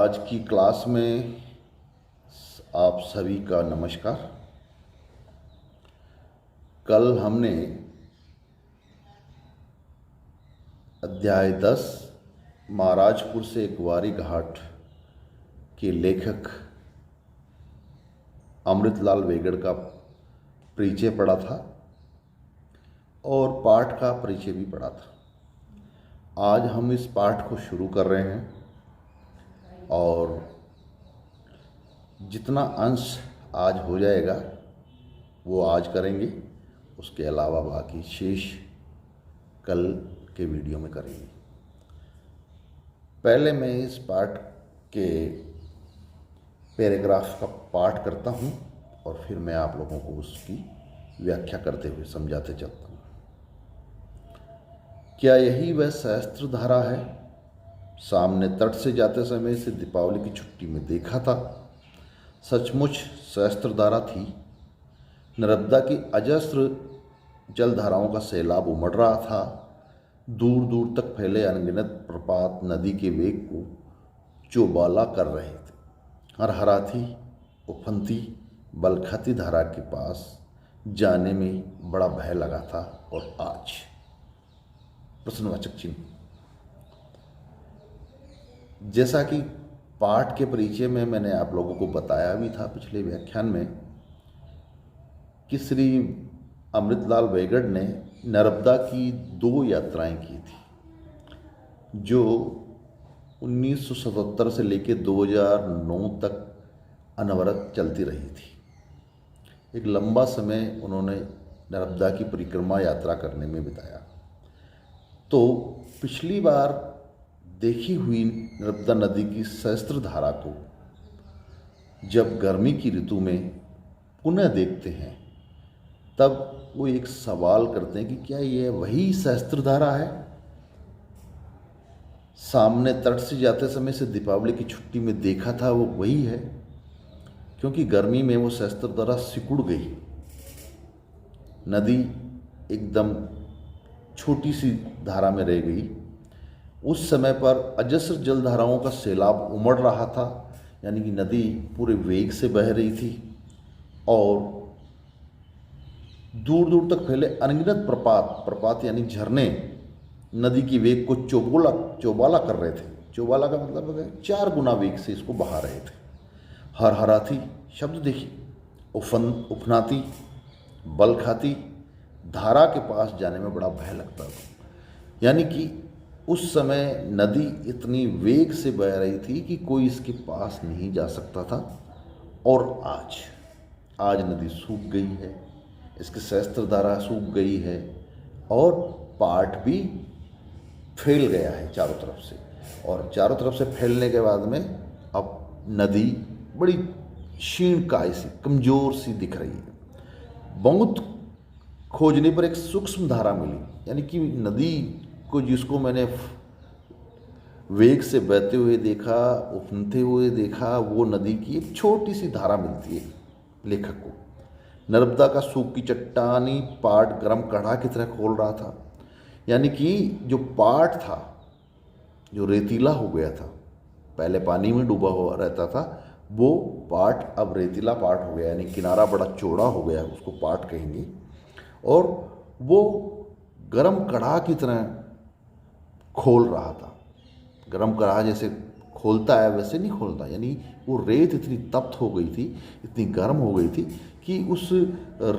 आज की क्लास में आप सभी का नमस्कार। कल हमने अध्याय 10 महाराजपुर से ग्वारी घाट के लेखक अमृतलाल वेगड़ का परिचय पढ़ा था और पाठ का परिचय भी पढ़ा था। आज हम इस पाठ को शुरू कर रहे हैं और जितना अंश आज हो जाएगा वो आज करेंगे, उसके अलावा बाकी शेष कल के वीडियो में करेंगे। पहले मैं इस पाठ के पैराग्राफ का पाठ करता हूँ और फिर मैं आप लोगों को उसकी व्याख्या करते हुए समझाते चलता हूँ। क्या यही वह सहस्त्रधारा है? सामने तट से जाते समय इसे दीपावली की छुट्टी में देखा था। सचमुच सहस्त्रधारा थी। नर्मदा की अजस्र जलधाराओं का सैलाब उमड़ रहा था। दूर दूर तक फैले अनगिनत प्रपात नदी के वेग को चौबाला कर रहे थे। हरहराती, उफनती, बलखाती धारा के पास जाने में बड़ा भय लगा था। और आज प्रश्नवाचक चिन्ह। जैसा कि पाठ के परिचय में मैंने आप लोगों को बताया भी था पिछले व्याख्यान में कि श्री अमृतलाल वेगड़ ने नर्मदा की 2 यात्राएं की थी जो 1977 से लेकर 2009 तक अनवरत चलती रही थी। एक लंबा समय उन्होंने नर्मदा की परिक्रमा यात्रा करने में बिताया। तो पिछली बार देखी हुई नर्मदा नदी की सहस्त्रधारा को जब गर्मी की ऋतु में पुनः देखते हैं तब वो एक सवाल करते हैं कि क्या ये वही सहस्त्रधारा है? सामने तट से जाते समय से दीपावली की छुट्टी में देखा था वो वही है? क्योंकि गर्मी में वो सहस्त्रधारा सिकुड़ गई। नदी एकदम छोटी सी धारा में रह गई। उस समय पर अजस्र जलधाराओं का सैलाब उमड़ रहा था, यानी कि नदी पूरे वेग से बह रही थी और दूर दूर तक फैले अनगिनत प्रपात यानी झरने नदी की वेग को चौबाला कर रहे थे। चौबाला का मतलब है 4 गुना वेग से इसको बहा रहे थे। हरहराती शब्द देखिए, उफनाती, बल खाती, धारा के पास जाने में बड़ा भय लगता था। यानी कि उस समय नदी इतनी वेग से बह रही थी कि कोई इसके पास नहीं जा सकता था। और आज नदी सूख गई है, इसकी सहस्त्रधारा सूख गई है और पाट भी फैल गया है चारों तरफ से। और चारों तरफ से फैलने के बाद में अब नदी बड़ी क्षीणकाय सी, कमज़ोर सी दिख रही है। बहुत खोजने पर एक सूक्ष्म धारा मिली, यानी कि नदी को जिसको मैंने वेग से बहते हुए देखा, उफनते हुए देखा, वो नदी की एक छोटी सी धारा मिलती है लेखक को। नर्मदा का सूख की चट्टानी पाट गर्म कढ़ा की तरह खोल रहा था। यानी कि जो पाट था, जो रेतीला हो गया था, पहले पानी में डूबा हुआ रहता था, वो पाट अब रेतीला पाट हो गया, यानी किनारा बड़ा चौड़ा हो गया, उसको पाट कहेंगे। और वो गर्म कढ़ा की तरह खोल रहा था। गरम कढ़ा जैसे खोलता है वैसे नहीं खोलता, यानी वो रेत इतनी तप्त हो गई थी, इतनी गर्म हो गई थी कि उस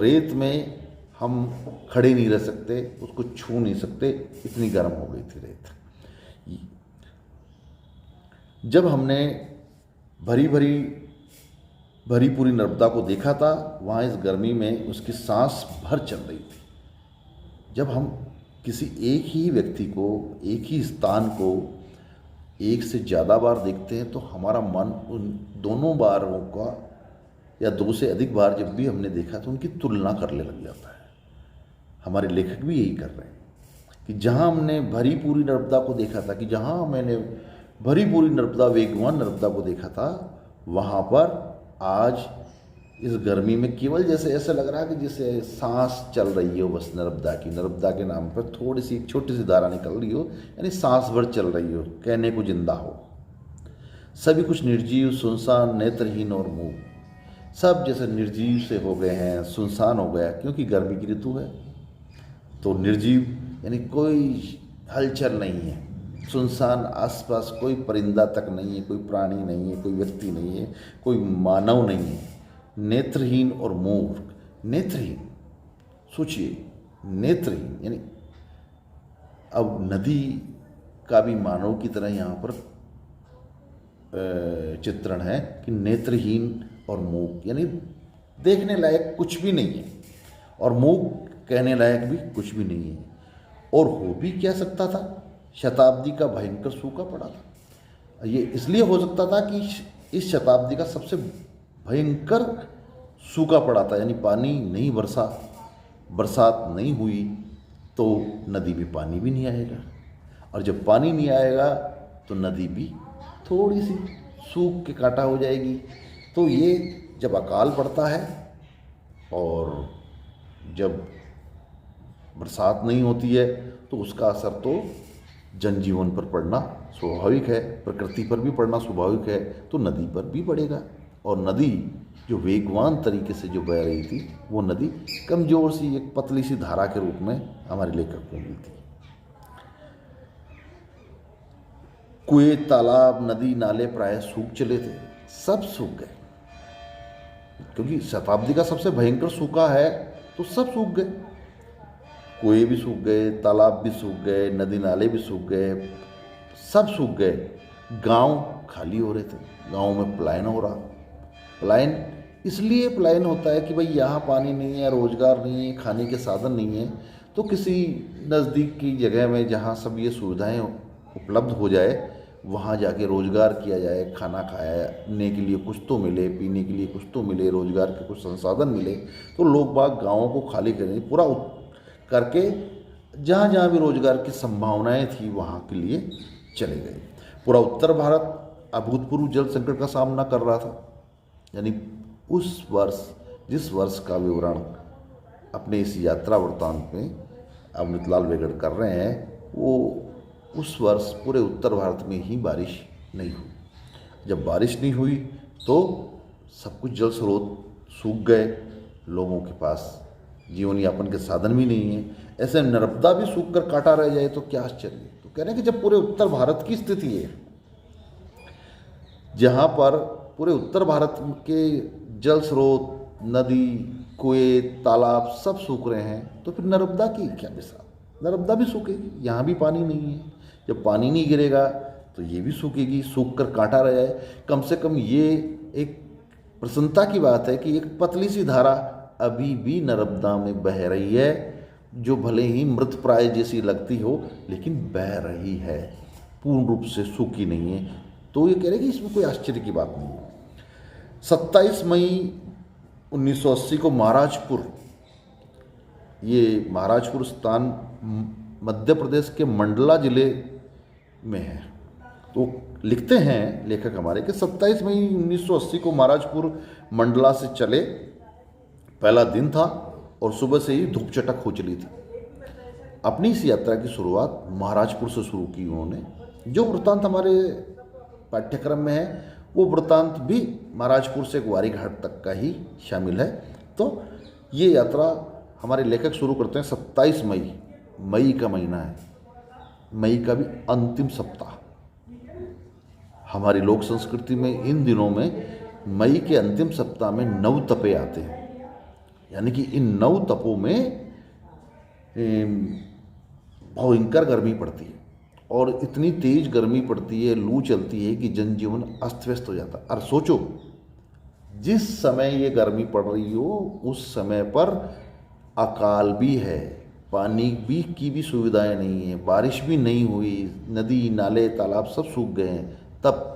रेत में हम खड़े नहीं रह सकते, उसको छू नहीं सकते, इतनी गर्म हो गई थी रेत। जब हमने भरी पूरी नर्मदा को देखा था, वहाँ इस गर्मी में उसकी सांस भर चल रही थी। जब हम किसी एक ही व्यक्ति को, एक ही स्थान को एक से ज़्यादा बार देखते हैं तो हमारा मन उन दोनों बारों का या 2 से अधिक बार जब भी हमने देखा तो उनकी तुलना करने लग जाता है। हमारे लेखक भी यही कर रहे हैं कि जहाँ हमने भरी पूरी नर्मदा को देखा था, कि जहाँ मैंने भरी पूरी नर्मदा, वेगवान नर्मदा को देखा था, वहाँ पर आज इस गर्मी में केवल जैसे ऐसा लग रहा है कि जैसे सांस चल रही हो बस नर्मदा की। नर्मदा के नाम पर थोड़ी सी एक छोटी सी धारा निकल रही हो, यानी सांस भर चल रही हो, कहने को जिंदा हो। सभी कुछ निर्जीव, सुनसान, नेत्रहीन और मूक, सब जैसे निर्जीव से हो गए हैं, सुनसान हो गया, क्योंकि गर्मी की ऋतु है। तो निर्जीव यानी कोई हलचल नहीं है, सुनसान, आसपास कोई परिंदा तक नहीं है, कोई प्राणी नहीं है, कोई व्यक्ति नहीं है, कोई मानव नहीं है। नेत्रहीन और मूर्ख। नेत्रहीन, सोचिए, नेत्रहीन यानी अब नदी का भी मानव की तरह यहाँ पर चित्रण है कि नेत्रहीन और मूक यानी देखने लायक कुछ भी नहीं है, और मूक कहने लायक भी कुछ भी नहीं है। और हो भी क्या सकता था, शताब्दी का भयंकर सूखा पड़ा था। ये इसलिए हो सकता था कि इस शताब्दी का सबसे भयंकर सूखा पड़ा था, यानी पानी नहीं बरसा, बरसात नहीं हुई, तो नदी में पानी भी नहीं आएगा, और जब पानी नहीं आएगा तो नदी भी थोड़ी सी सूख के काटा हो जाएगी। तो ये जब अकाल पड़ता है और जब बरसात नहीं होती है तो उसका असर तो जनजीवन पर पड़ना स्वाभाविक है, प्रकृति पर भी पड़ना स्वाभाविक है, तो नदी पर भी पड़ेगा। और नदी जो वेगवान तरीके से जो बह रही थी, वो नदी कमज़ोर सी एक पतली सी धारा के रूप में हमारे लेखक को मिलती। कुएं, तालाब, नदी, नाले प्राय सूख चले थे, सब सूख गए, क्योंकि शताब्दी का सबसे भयंकर सूखा है, तो सब सूख गए। कुएं भी सूख गए, तालाब भी सूख गए, नदी नाले भी सूख गए, सब सूख गए। गांव खाली हो रहे थे, गांव में पलायन हो रहा। पलायन इसलिए पलायन होता है कि भाई यहाँ पानी नहीं है, रोजगार नहीं है, खाने के साधन नहीं है, तो किसी नज़दीक की जगह में जहाँ सब ये सुविधाएं उपलब्ध हो जाए, वहाँ जाके रोजगार किया जाए, खाना खाने के लिए कुछ तो मिले, पीने के लिए कुछ तो मिले, रोजगार के कुछ संसाधन मिले। तो लोग बाग गाँवों को खाली करें पूरा करके जहाँ जहाँ भी रोजगार की संभावनाएं थी वहाँ के लिए चले गए। पूरा उत्तर भारत अभूतपूर्व जल संकट का सामना कर रहा था। यानी उस वर्ष, जिस वर्ष का विवरण अपने इस यात्रा वृत्तांत में अमृतलाल वेगड़ कर रहे हैं, वो उस वर्ष पूरे उत्तर भारत में ही बारिश नहीं हुई। जब बारिश नहीं हुई तो सब कुछ जल स्रोत सूख गए, लोगों के पास जीवन यापन के साधन भी नहीं है। ऐसे नर्मदा भी सूख कर काटा रह जाए तो क्या आश्चर्य। तो कह रहे हैं कि जब पूरे उत्तर भारत की स्थिति है, जहाँ पर पूरे उत्तर भारत के जल स्रोत, नदी, कुएं, तालाब सब सूख रहे हैं, तो फिर नर्मदा की क्या मिसाल। नर्मदा भी सूखेगी, यहाँ भी पानी नहीं है। जब पानी नहीं गिरेगा तो ये भी सूखेगी, सूख कर कांटा रह जाए। कम से कम ये एक प्रसन्नता की बात है कि एक पतली सी धारा अभी भी नर्मदा में बह रही है, जो भले ही मृत प्राय जैसी लगती हो, लेकिन बह रही है, पूर्ण रूप से सूखी नहीं है। तो ये कह रहे कि इसमें कोई आश्चर्य की बात नहीं है। 27 मई 1980 को महाराजपुर, ये महाराजपुर स्थान मध्य प्रदेश के मंडला जिले में है। तो लिखते हैं लेखक हमारे कि 27 मई 1980 को महाराजपुर मंडला से चले। पहला दिन था और सुबह से ही धूप चटक हो चली थी। अपनी इस यात्रा की शुरुआत महाराजपुर से शुरू की उन्होंने। जो वृत्तांत हमारे पाठ्यक्रम में है वो वृत्तांत भी महाराजपुर से ग्वारी घाट तक का ही शामिल है। तो ये यात्रा हमारे लेखक शुरू करते हैं 27 मई, मई का महीना है, मई का भी अंतिम सप्ताह। हमारी लोक संस्कृति में इन दिनों में मई के अंतिम सप्ताह में नव तपे आते हैं। यानी कि इन नव तपों में भयंकर गर्मी पड़ती है, और इतनी तेज गर्मी पड़ती है, लू चलती है कि जनजीवन अस्त व्यस्त हो जाता है। और सोचो, जिस समय ये गर्मी पड़ रही हो उस समय पर अकाल भी है, पानी भी की भी सुविधाएं नहीं है, बारिश भी नहीं हुई, नदी नाले तालाब सब सूख गए हैं। तब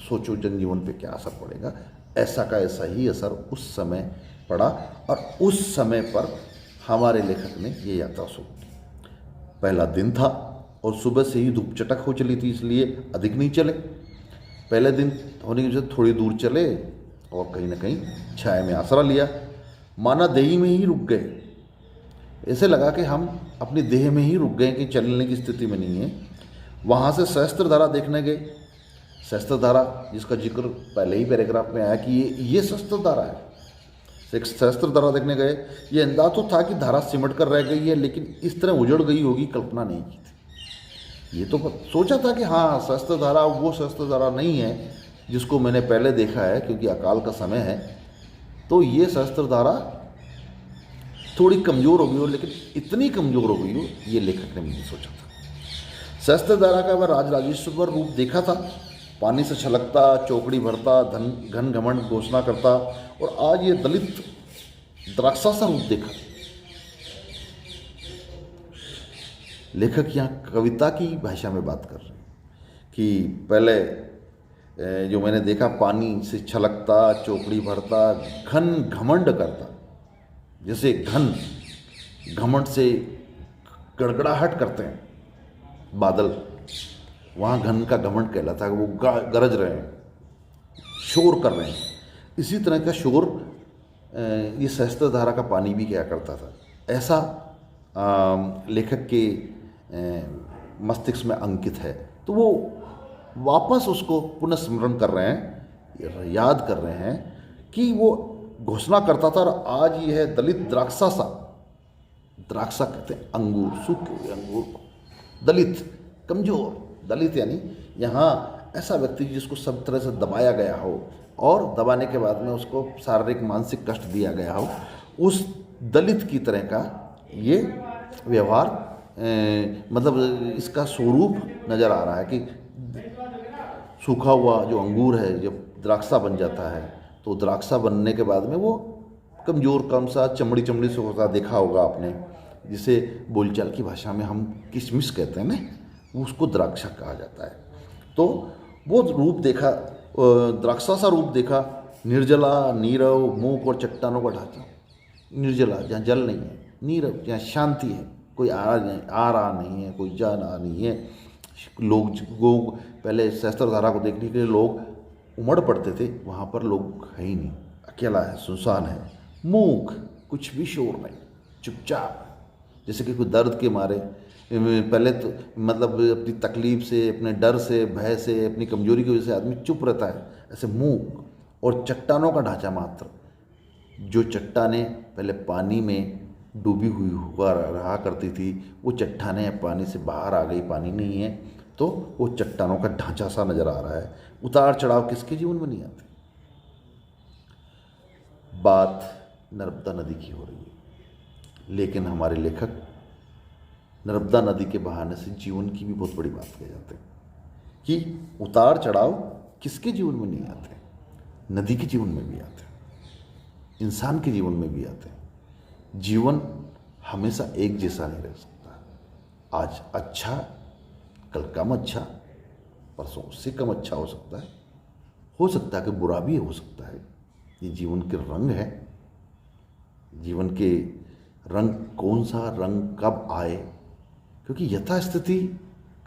सोचो जनजीवन पे क्या असर पड़ेगा। ऐसा का ऐसा ही असर उस समय पड़ा, और उस समय पर हमारे लेखक ने ये यात्रा शुरू की। पहला दिन था और सुबह से ही धूप चटक हो चली थी, इसलिए अधिक नहीं चले। पहले दिन होने की वजह से थोड़ी दूर चले और कहीं ना कहीं छाया में आसरा लिया। माना देही में ही रुक गए, ऐसे लगा कि हम अपनी देह में ही रुक गए कि चलने की स्थिति में नहीं है। वहाँ से सहस्त्रधारा देखने गए। सहस्त्रधारा जिसका जिक्र पहले ही पैराग्राफ में आया कि ये सहस्त्रधारा है। एक सहस्त्रधारा देखने गए, ये अंदाज तो था कि धारा सिमट कर रह गई है, लेकिन इस तरह उजड़ गई होगी कल्पना नहीं की थी। ये तो सोचा था कि हाँ सहस्त्रधारा वो सहस्त्रधारा नहीं है जिसको मैंने पहले देखा है, क्योंकि अकाल का समय है तो ये सहस्त्रधारा थोड़ी कमज़ोर हो गई हो, लेकिन इतनी कमज़ोर हो गई हो ये लेखक ने नहीं सोचा था। सहस्त्रधारा का वह राजराजेश्वर रूप देखा था, पानी से छलकता, चौकड़ी भरता, घन घमंड घोषणा करता, और आज ये दलित द्राक्षासा रूप देखा। लेखक यहाँ कविता की भाषा में बात कर रहे हैं कि पहले जो मैंने देखा पानी से छलकता, चौकड़ी भरता, घन घमंड करता, जैसे घन घमंड से गड़गड़ाहट करते हैं बादल, वहाँ घन का घमंड कहलाता है, वो गरज रहे हैं, शोर कर रहे हैं। इसी तरह का शोर ये सहस्त्रधारा का पानी भी क्या करता था। ऐसा लेखक के मस्तिष्क में अंकित है, तो वो वापस उसको पुनः स्मरण कर रहे हैं, याद कर रहे हैं कि वो घोषणा करता था, और आज ये है दलित द्राक्षासा। द्राक्षा कहते हैं अंगूर, सूखे हुए अंगूर को, दलित कमजोर, दलित यानी यहाँ ऐसा व्यक्ति जिसको सब तरह से दबाया गया हो और दबाने के बाद में उसको शारीरिक मानसिक कष्ट दिया गया हो, उस दलित की तरह का ये व्यवहार, मतलब इसका स्वरूप नज़र आ रहा है कि सूखा हुआ जो अंगूर है जब द्राक्षा बन जाता है, तो द्राक्षा बनने के बाद में वो कमज़ोर, कम सा, चमड़ी चमड़ी से होता देखा होगा आपने, जिसे बोलचाल की भाषा में हम किशमिश कहते हैं ना, उसको द्राक्षा कहा जाता है। तो वो रूप देखा, द्राक्षासा रूप देखा, निर्जला, नीरव, मूक और चट्टानों का ढांचा। निर्जला जहाँ जल नहीं है, नीरव जहाँ शांति है, कोई आ रहा नहीं है, कोई जा रहा नहीं है। लोग पहले सहस्त्रधारा को देखने के लिए लोग उमड़ पड़ते थे, वहाँ पर लोग है ही नहीं, अकेला है, सुनसान है, मूक, कुछ भी शोर नहीं, चुपचाप, जैसे कि कोई दर्द के मारे, पहले तो मतलब अपनी तकलीफ से, अपने डर से, भय से, अपनी कमजोरी की वजह से आदमी चुप रहता है, ऐसे मूक। और चट्टानों का ढांचा मात्र, जो चट्टानें पहले पानी में डूबी हुई हुआ रहा करती थी, वो चट्टानें पानी से बाहर आ गई, पानी नहीं है, तो वो चट्टानों का ढांचा सा नज़र आ रहा है। उतार चढ़ाव किसके जीवन में नहीं आते। बात नर्मदा नदी की हो रही है, लेकिन हमारे लेखक नर्मदा नदी के बहाने से जीवन की भी बहुत बड़ी बात कह जाते हैं कि उतार चढ़ाव किसके जीवन में नहीं आते, नदी के जीवन में भी आते हैं, इंसान के जीवन में भी आते हैं। जीवन हमेशा एक जैसा नहीं रह सकता। आज अच्छा, कल कम अच्छा, परसों उससे कम अच्छा हो सकता है कि बुरा भी हो सकता है। ये जीवन के रंग है। जीवन के रंग कौन सा रंग कब आए, क्योंकि यथास्थिति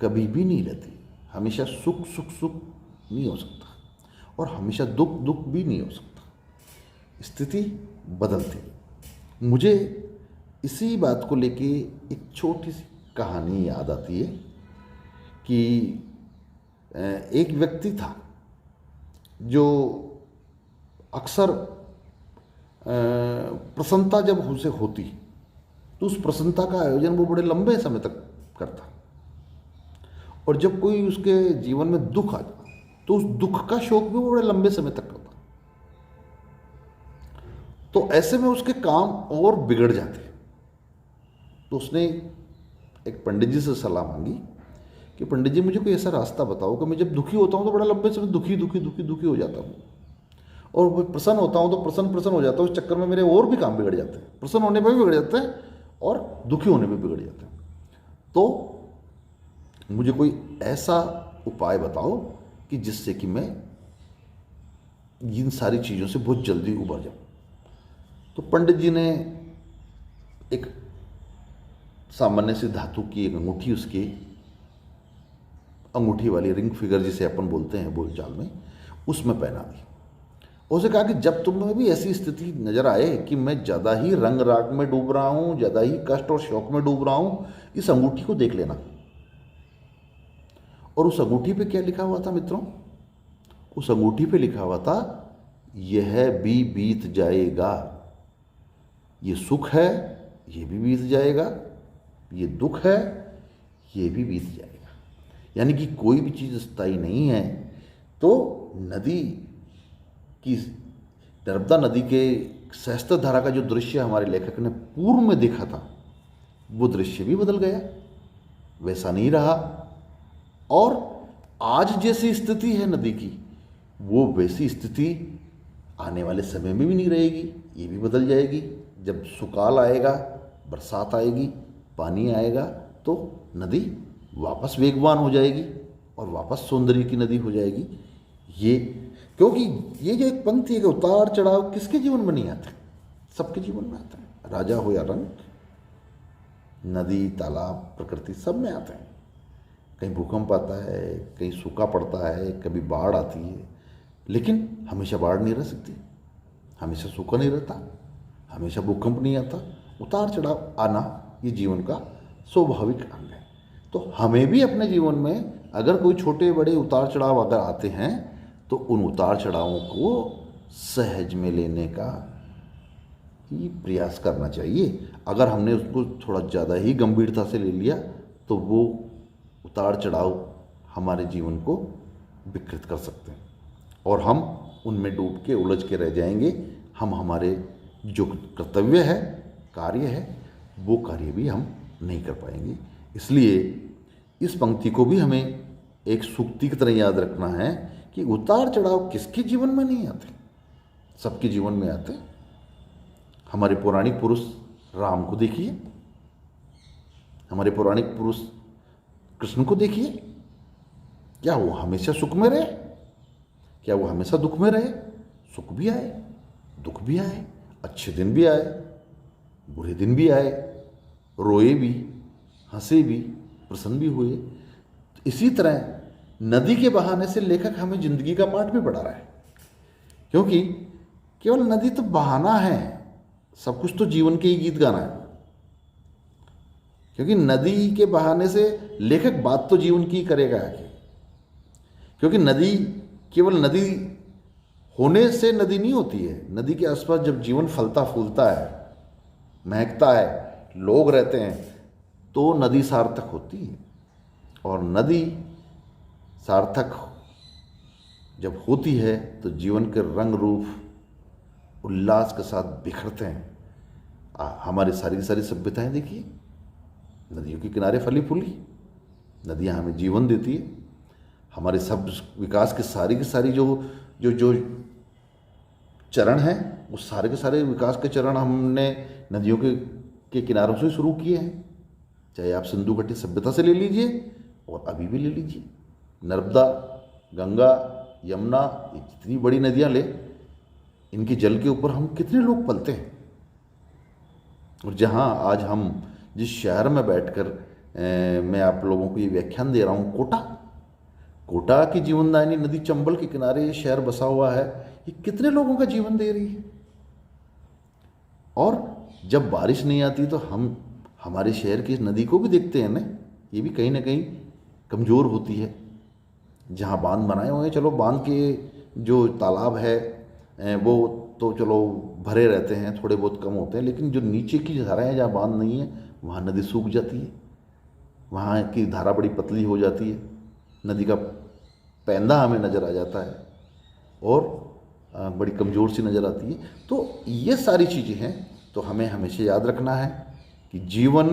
कभी भी नहीं रहती। हमेशा सुख सुख सुख नहीं हो सकता, और हमेशा दुख दुख भी नहीं हो सकता। स्थिति बदलती। मुझे इसी बात को लेके एक छोटी सी कहानी याद आती है कि एक व्यक्ति था जो अक्सर प्रसन्नता जब उसे होती तो उस प्रसन्नता का आयोजन वो बड़े लंबे समय तक करता, और जब कोई उसके जीवन में दुख आ जाता तो उस दुख का शोक भी वो बड़े लंबे समय तक करता। तो ऐसे में उसके काम और बिगड़ जाते। तो उसने एक पंडित जी से सलाह मांगी कि पंडित जी मुझे कोई ऐसा रास्ता बताओ कि मैं जब दुखी होता हूँ तो बड़ा लंबे समय दुखी हो जाता हूँ, और प्रसन्न होता हूँ तो प्रसन्न हो जाता हूँ। इस चक्कर में मेरे और भी काम बिगड़ जाते हैं, प्रसन्न होने पर भी बिगड़ जाते हैं और दुखी होने पर बिगड़ जाते हैं। तो मुझे कोई ऐसा उपाय बताओ कि जिससे कि मैं इन सारी चीज़ों से बहुत जल्दी उबर जाऊँ। तो पंडित जी ने एक सामान्य सी धातु की एक अंगूठी, उसकी अंगूठी वाली रिंग फिगर जिसे अपन बोलते हैं बोलचाल में, उसमें पहना दी। उसे कहा कि जब तुम्हें भी ऐसी स्थिति नजर आए कि मैं ज़्यादा ही रंग राग में डूब रहा हूँ, ज़्यादा ही कष्ट और शौक में डूब रहा हूँ, इस अंगूठी को देख लेना। और उस अंगूठी पे क्या लिखा हुआ था मित्रों? उस अंगूठी पे लिखा हुआ था, यह भी बीत जाएगा। ये सुख है, ये भी बीत जाएगा। ये दुख है, ये भी बीत जाएगा। यानी कि कोई भी चीज़ स्थायी नहीं है। तो नदी की, नर्मदा नदी के सहस्त्र धारा का जो दृश्य हमारे लेखक ने पूर्व में देखा था, वो दृश्य भी बदल गया, वैसा नहीं रहा। और आज जैसी स्थिति है नदी की, वो वैसी स्थिति आने वाले समय में भी नहीं रहेगी, ये भी बदल जाएगी। जब सुकाल आएगा, बरसात आएगी, पानी आएगा, तो नदी वापस वेगवान हो जाएगी और वापस सौंदर्य की नदी हो जाएगी। ये क्योंकि ये जो एक पंक्ति है कि उतार चढ़ाव किसके जीवन में नहीं आते, सबके जीवन में आते हैं। राजा हो या रंक, नदी, तालाब, प्रकृति सब में आते हैं। कहीं भूकंप आता है, कहीं सूखा पड़ता है, कभी बाढ़ आती है, लेकिन हमेशा बाढ़ नहीं रह सकती, हमेशा सूखा नहीं रहता, हमेशा भूकंप नहीं आता। उतार चढ़ाव आना ये जीवन का स्वाभाविक अंग है। तो हमें भी अपने जीवन में अगर कोई छोटे बड़े उतार चढ़ाव अगर आते हैं, तो उन उतार चढ़ावों को सहज में लेने का ही प्रयास करना चाहिए। अगर हमने उसको थोड़ा ज़्यादा ही गंभीरता से ले लिया, तो वो उतार चढ़ाव हमारे जीवन को विकृत कर सकते हैं और हम उनमें डूब के उलझ के रह जाएंगे। हम हमारे जो कर्तव्य है, कार्य है, वो कार्य भी हम नहीं कर पाएंगे। इसलिए इस पंक्ति को भी हमें एक सूक्ति की तरह याद रखना है कि उतार चढ़ाव किसके जीवन में नहीं आते, सबके जीवन में आते। हमारे पौराणिक पुरुष राम को देखिए, हमारे पौराणिक पुरुष कृष्ण को देखिए, क्या वो हमेशा सुख में रहे, क्या वो हमेशा दुख में रहे? सुख भी आए, दुख भी आए, अच्छे दिन भी आए, बुरे दिन भी आए, रोए भी, हंसे भी, प्रसन्न भी हुए। तो इसी तरह नदी के बहाने से लेखक हमें जिंदगी का पाठ भी पढ़ा रहा है, क्योंकि केवल नदी तो बहाना है, सब कुछ तो जीवन के ही गीत गाना है। क्योंकि नदी के बहाने से लेखक बात तो जीवन की करेगा आगे, क्योंकि नदी केवल नदी होने से नदी नहीं होती है। नदी के आसपास जब जीवन फलता फूलता है, महकता है, लोग रहते हैं, तो नदी सार्थक होती है। और नदी सार्थक जब होती है तो जीवन के रंग रूप उल्लास के साथ बिखरते हैं। हमारी सारी की सारी सभ्यताएं देखिए, नदियों के किनारे फली फूली, नदियां हमें जीवन देती है। हमारे सब विकास की सारी जो जो जो चरण हैं, वो सारे के सारे विकास के चरण हमने नदियों के किनारों से शुरू किए हैं। चाहे आप सिंधु घाटी सभ्यता से ले लीजिए और अभी भी ले लीजिए, नर्मदा, गंगा, यमुना, ये जितनी बड़ी नदियां ले, इनके जल के ऊपर हम कितने लोग पलते हैं। और जहां आज हम जिस शहर में बैठकर मैं आप लोगों को ये व्याख्यान दे रहा हूँ, कोटा की जीवनदायिनी नदी चंबल के किनारे ये शहर बसा हुआ है, ये कितने लोगों का जीवन दे रही है। और जब बारिश नहीं आती तो हम हमारे शहर की नदी को भी देखते हैं ना, ये भी कहीं ना कहीं कमज़ोर होती है। जहाँ बांध बनाए हुए हैं, चलो बांध के जो तालाब है वो तो चलो भरे रहते हैं, थोड़े बहुत कम होते हैं, लेकिन जो नीचे की धाराएं हैं जहाँ बांध नहीं है, वहाँ नदी सूख जाती है, वहाँ की धारा बड़ी पतली हो जाती है, नदी का पैंदा हमें नज़र आ जाता है और बड़ी कमज़ोर सी नज़र आती है। तो ये सारी चीज़ें हैं, तो हमें हमेशा याद रखना है कि जीवन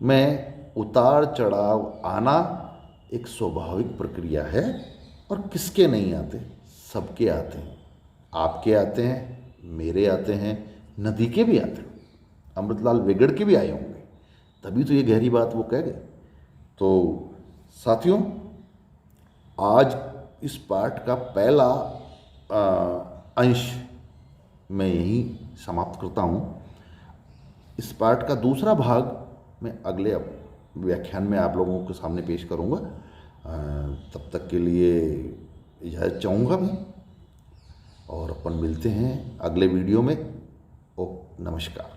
में उतार चढ़ाव आना एक स्वाभाविक प्रक्रिया है और किसके नहीं आते, सबके आते हैं। आपके आते हैं, मेरे आते हैं, नदी के भी आते हैं, अमृतलाल वेगड़ के भी आए होंगे, तभी तो ये गहरी बात वो कह गए। तो साथियों, आज इस पाठ का पहला अंश मैं यहीं समाप्त करता हूँ। इस पाठ का दूसरा भाग मैं अगले व्याख्यान में आप लोगों के सामने पेश करूँगा। तब तक के लिए इजाज़त चाहूँगा मैं, और अपन मिलते हैं अगले वीडियो में। नमस्कार।